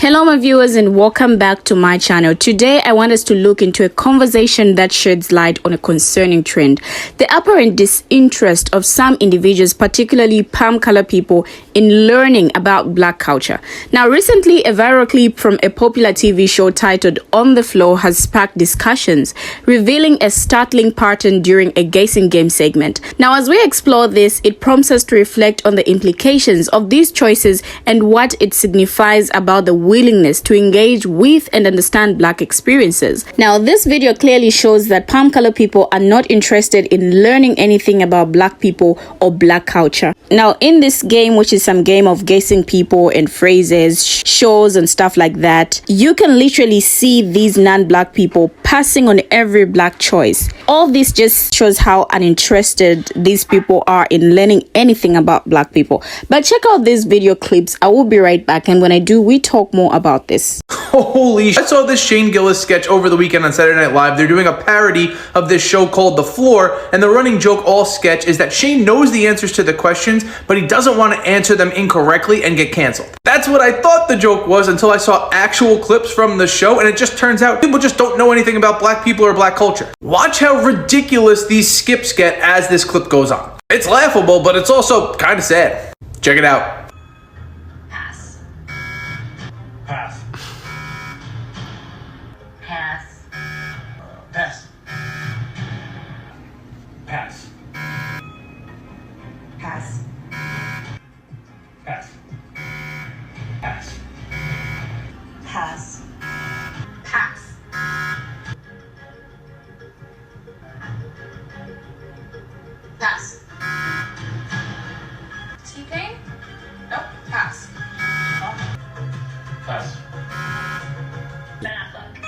Hello my viewers and welcome back to my channel. Today I want us to look into a conversation that sheds light on a concerning trend. The apparent disinterest of some individuals, particularly palm color people, in learning about black culture. Now recently a viral clip from a popular TV show titled On the Floor has sparked discussions, revealing a startling pattern during a guessing game segment. Now as we explore this, it prompts us to reflect on the implications of these choices and what it signifies about the willingness to engage with and understand black experiences. Now this video clearly shows that palm color people are not interested in learning anything about black people or black culture. Now in this game, which is some game of guessing people and phrases, shows and stuff like that, you can literally see these non-black people passing on every black choice. All this just shows how uninterested these people are in learning anything about black people. But check out these video clips. I will be right back, and when I do, we talk more about this. Holy shit. I saw this Shane Gillis sketch over the weekend on Saturday Night Live. They're doing a parody of this show called The Floor, and the running joke all sketch is that Shane knows the answers to the questions, but he doesn't want to answer them incorrectly and get canceled. That's what I thought the joke was until I saw actual clips from the show, and it just turns out people just don't know anything about black people or black culture. Watch how ridiculous these skips get as this clip goes on. It's laughable, but it's also kind of sad. Check it out. Pass. Pass. Pass. Pass. Pass. Pass. Pass. Pass. Pass. Pass. Pass. T-Pain? Nope. Pass. Pass. Ben Affleck.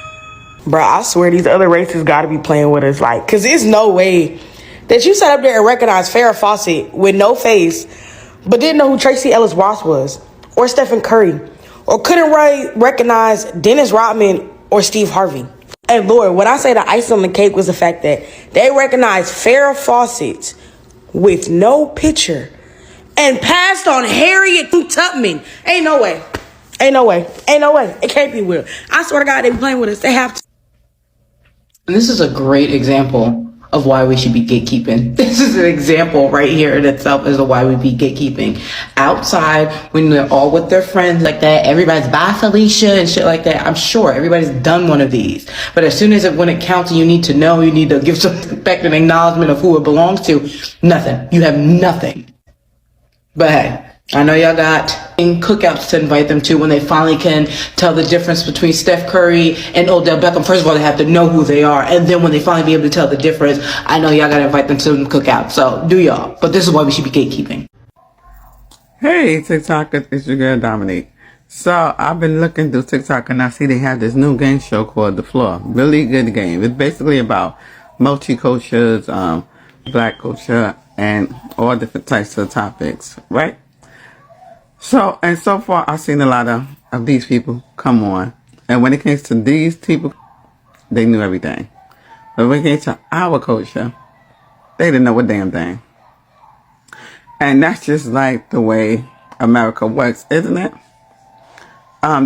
Bruh, I swear these other races gotta be playing with us, like, cause there's no way that you sat up there and recognized Farrah Fawcett with no face, but didn't know who Tracy Ellis Ross was, or Stephen Curry, or couldn't recognize Dennis Rodman or Steve Harvey. And Lord, when I say the icing on the cake was the fact that they recognized Farrah Fawcett with no picture and passed on Harriet Tubman. Ain't no way. Ain't no way. Ain't no way. It can't be real. I swear to God, they be playing with us. They have to. And this is a great example of why we should be gatekeeping. This is an example right here in itself as to why we be gatekeeping. Outside, when they're all with their friends like that, everybody's bye Felicia and shit like that. I'm sure everybody's done one of these. But as soon as when it counts and you need to know, you need to give some respect and acknowledgement of who it belongs to, nothing. You have nothing. But hey, I know y'all got cookouts to invite them to when they finally can tell the difference between Steph Curry and Odell Beckham. First of all, they have to know who they are. And then when they finally be able to tell the difference, I know y'all got to invite them to the cookout. So do y'all. But this is why we should be gatekeeping. Hey, TikTok, it's your girl Dominique. So I've been looking through TikTok and I see they have this new game show called The Floor. Really good game. It's basically about multicultures, black culture, and all different types of topics, right? So far, I've seen a lot of these people come on. And when it came to these people, they knew everything. But when it came to our culture, they didn't know a damn thing. And that's just like the way America works, isn't it?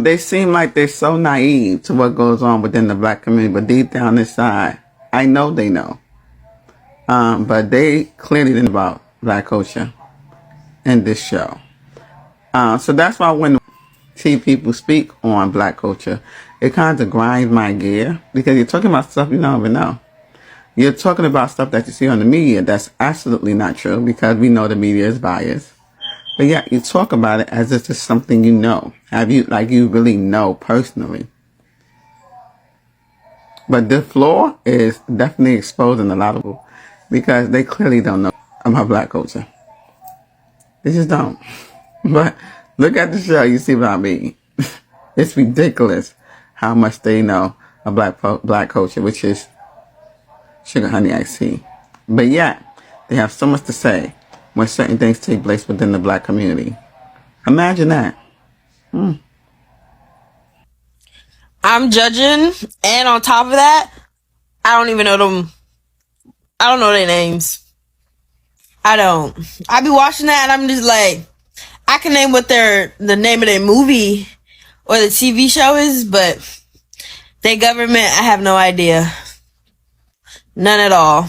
They seem like they're so naive to what goes on within the black community, but deep down inside, I know they know. But they clearly didn't know about black culture in this show. So that's why when see people speak on black culture, it kind of grinds my gear because you're talking about stuff you don't even know. You're talking about stuff that you see on the media that's absolutely not true because we know the media is biased. But yet you talk about it as if it's something you know. You really know personally. But The Floor is definitely exposing a lot of people because they clearly don't know about black culture. They just don't. But look at the show, you see what I mean. It's ridiculous how much they know of black culture, which is sugar, honey, iced tea. But yet, they have so much to say when certain things take place within the black community. Imagine that. I'm judging, and on top of that, I don't even know them. I don't know their names. I don't. I be watching that, and I'm just like, I can name what the name of their movie or the TV show is, but their government, I have no idea. None at all.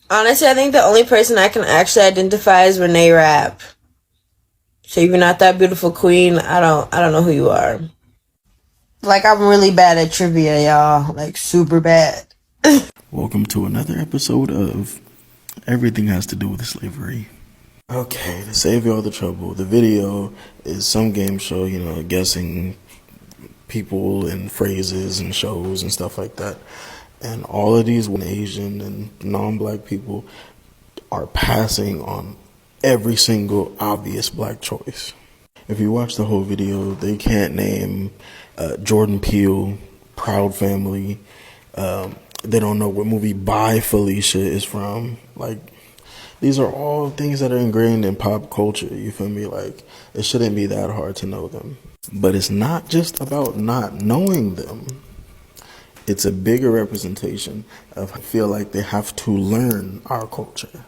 Honestly, I think the only person I can actually identify is Renee Rapp. So if you're not that beautiful queen, I don't know who you are. Like, I'm really bad at trivia, y'all. Like, super bad. Welcome to another episode of Everything Has to Do with Slavery. Okay, to save you all the trouble, the video is some game show, guessing people and phrases and shows and stuff like that. And all of these Asian and non-black people are passing on every single obvious black choice. If you watch the whole video, they can't name Jordan Peele, Proud Family. They don't know what movie Bye Felicia is from. Like, these are all things that are ingrained in pop culture, you feel me? Like, it shouldn't be that hard to know them. But it's not just about not knowing them. It's a bigger representation of I feel like they have to learn our culture.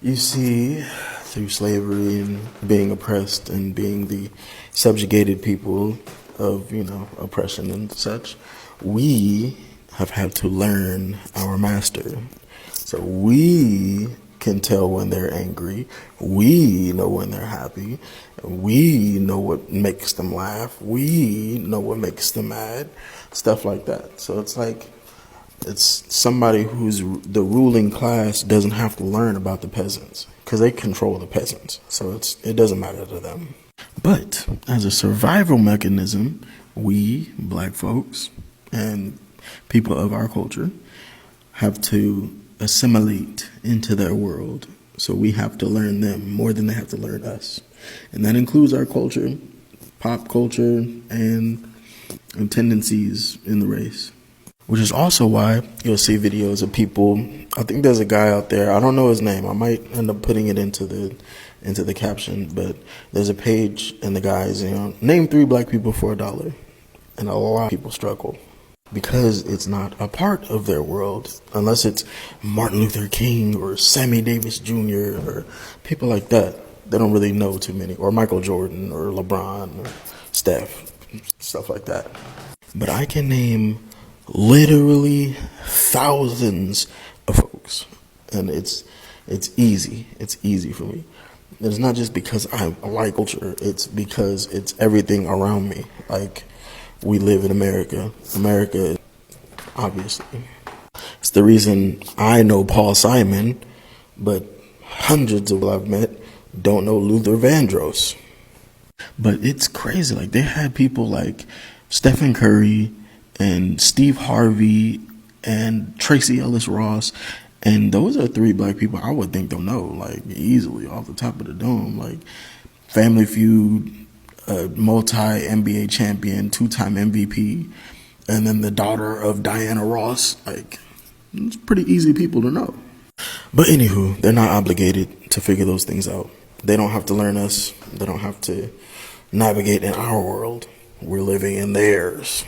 You see, through slavery and being oppressed and being the subjugated people of, oppression and such, we have had to learn our master. So we can tell when they're angry. We know when they're happy. We know what makes them laugh. We know what makes them mad. Stuff like that. So it's like, it's somebody who's the ruling class doesn't have to learn about the peasants because they control the peasants. So it doesn't matter to them. But as a survival mechanism, we, black folks, and people of our culture have to assimilate into their world. So we have to learn them more than they have to learn us. And that includes our culture, pop culture, and tendencies in the race. Which is also why you'll see videos of people. I think there's a guy out there, I don't know his name, I might end up putting it into the caption, but there's a page and the guy's, name 3 black people for $1. And a lot of people struggle because it's not a part of their world, unless it's Martin Luther King or Sammy Davis Jr. or people like that. They don't really know too many, or Michael Jordan or LeBron or Steph, stuff like that. But I can name literally thousands of folks, and it's easy. It's easy for me. It's not just because I like culture, it's because it's everything around me. Like, we live in America. America, obviously. It's the reason I know Paul Simon, but hundreds of people I've met don't know Luther Vandross. But it's crazy. Like, they had people like Stephen Curry and Steve Harvey and Tracy Ellis Ross, and those are 3 black people I would think they'll know, like, easily off the top of the dome. Like, Family Feud, multi-NBA champion, 2-time MVP, and then the daughter of Diana Ross. Like, it's pretty easy people to know. But anywho, they're not obligated to figure those things out. They don't have to learn us. They don't have to navigate in our world. We're living in theirs.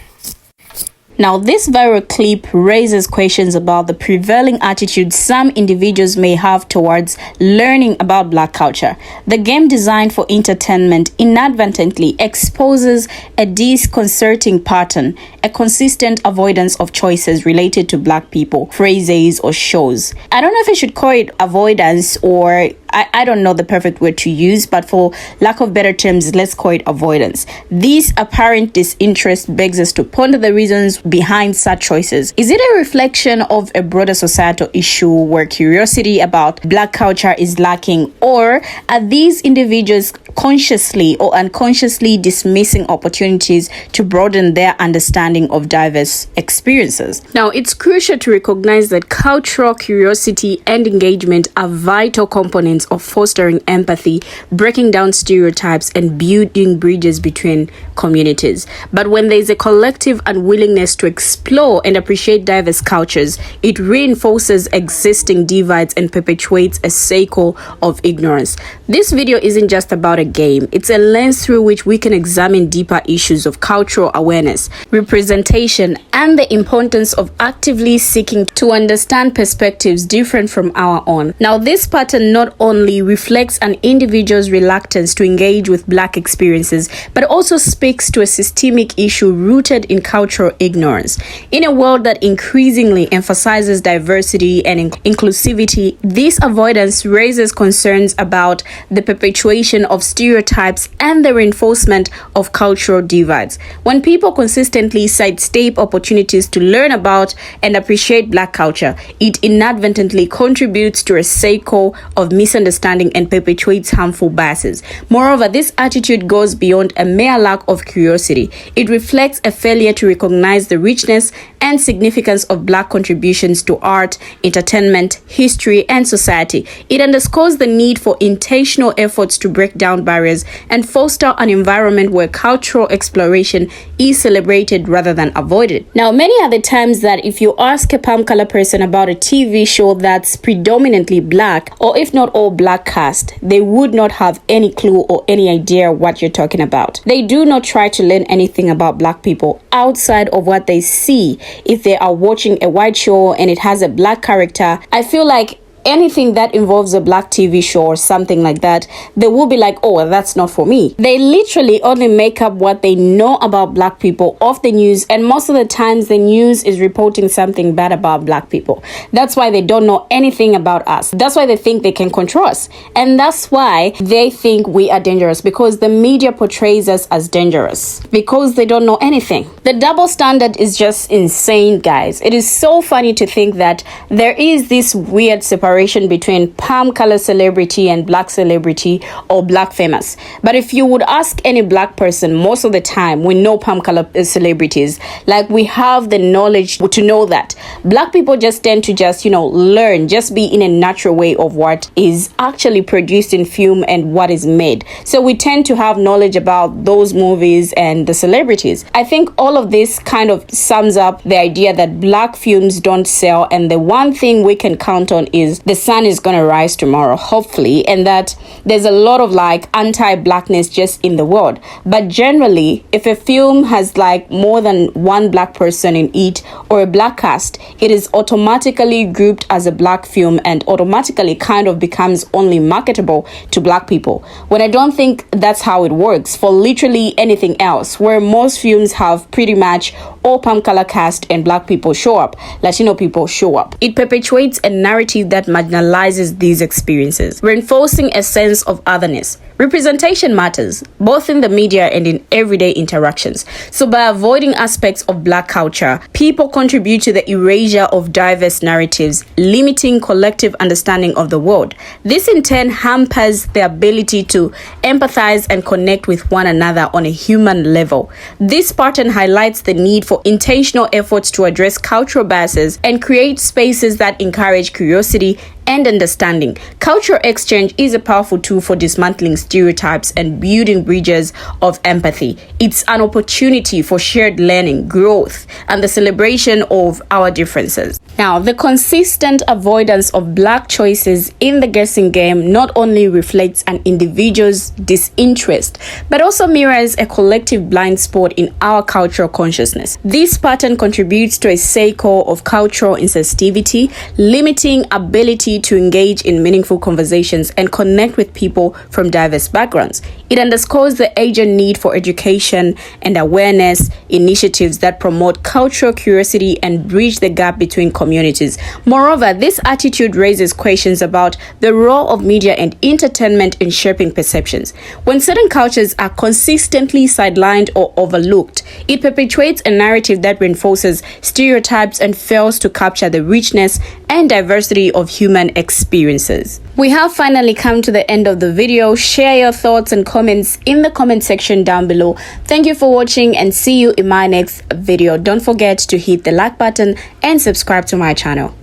Now, this viral clip raises questions about the prevailing attitude some individuals may have towards learning about black culture. The game, designed for entertainment, inadvertently exposes a disconcerting pattern, a consistent avoidance of choices related to black people, phrases, or shows. I don't know if I should call it avoidance, or I don't know the perfect word to use, but for lack of better terms, let's call it avoidance. This apparent disinterest begs us to ponder the reasons behind such choices. Is it a reflection of a broader societal issue where curiosity about black culture is lacking, or are these individuals consciously or unconsciously dismissing opportunities to broaden their understanding of diverse experiences? Now, it's crucial to recognize that cultural curiosity and engagement are vital components of fostering empathy, breaking down stereotypes, and building bridges between communities. But when there is a collective unwillingness to explore and appreciate diverse cultures, it reinforces existing divides and perpetuates a cycle of ignorance. This video isn't just about a game. It's a lens through which we can examine deeper issues of cultural awareness, representation, and the importance of actively seeking to understand perspectives different from our own. Now, this pattern not only reflects an individual's reluctance to engage with Black experiences, but also speaks to a systemic issue rooted in cultural ignorance. In a world that increasingly emphasizes diversity and inclusivity, this avoidance raises concerns about the perpetuation of stereotypes and the reinforcement of cultural divides. When people consistently sidestep opportunities to learn about and appreciate Black culture, it inadvertently contributes to a cycle of misunderstanding and perpetuates harmful biases. Moreover, this attitude goes beyond a mere lack of curiosity. It reflects a failure to recognize the richness and significance of Black contributions to art, entertainment, history, and society. It underscores the need for intentional efforts to break down barriers and foster an environment where cultural exploration is celebrated rather than avoided. Now, many are the times that if you ask a palm color person about a TV show that's predominantly Black, or if not all Black cast, they would not have any clue or any idea what you're talking about. They do not try to learn anything about Black people outside of what they see. If they are watching a white show and it has a Black character, I feel like anything that involves a Black TV show or something like that, they will be like, oh, that's not for me. They literally only make up what they know about Black people off the news, and most of the times the news is reporting something bad about Black people. That's why they don't know anything about us. That's why they think they can control us. And that's why they think we are dangerous, because the media portrays us as dangerous, because they don't know anything. The double standard is just insane, guys. It is so funny to think that there is this weird separation between palm color celebrity and Black celebrity or Black famous. But if you would ask any Black person, most of the time we know palm color celebrities. Like, we have the knowledge to know that Black people just tend to just, learn, just be in a natural way of what is actually produced in film and what is made. So we tend to have knowledge about those movies and the celebrities. I think all of this kind of sums up the idea that Black films don't sell, and the one thing we can count on is the sun is going to rise tomorrow, hopefully, and that there's a lot of anti-Blackness just in the world. But generally, if a film has more than one Black person in it or a Black cast, it is automatically grouped as a Black film and automatically kind of becomes only marketable to Black people. When I don't think that's how it works for literally anything else, where most films have pretty much all palm color cast and Black people show up, Latino people show up. It perpetuates a narrative that marginalizes these experiences, reinforcing a sense of otherness. Representation matters, both in the media and in everyday interactions. So by avoiding aspects of Black culture, people contribute to the erasure of diverse narratives, limiting collective understanding of the world. This in turn hampers the ability to empathize and connect with one another on a human level. This pattern highlights the need for intentional efforts to address cultural biases and create spaces that encourage curiosity and understanding. Cultural exchange is a powerful tool for dismantling stereotypes and building bridges of empathy. It's an opportunity for shared learning, growth, and the celebration of our differences. Now, the consistent avoidance of Black choices in the guessing game not only reflects an individual's disinterest, but also mirrors a collective blind spot in our cultural consciousness. This pattern contributes to a cycle of cultural insensitivity, limiting ability to engage in meaningful conversations and connect with people from diverse backgrounds. It underscores the urgent need for education and awareness initiatives that promote cultural curiosity and bridge the gap between communities. Moreover, this attitude raises questions about the role of media and entertainment in shaping perceptions. When certain cultures are consistently sidelined or overlooked, it perpetuates a narrative that reinforces stereotypes and fails to capture the richness and diversity of human experiences. We have finally come to the end of the video. Share your thoughts and comments in the comment section down below. Thank you for watching and see you in my next video. Don't forget to hit the like button and subscribe to my channel.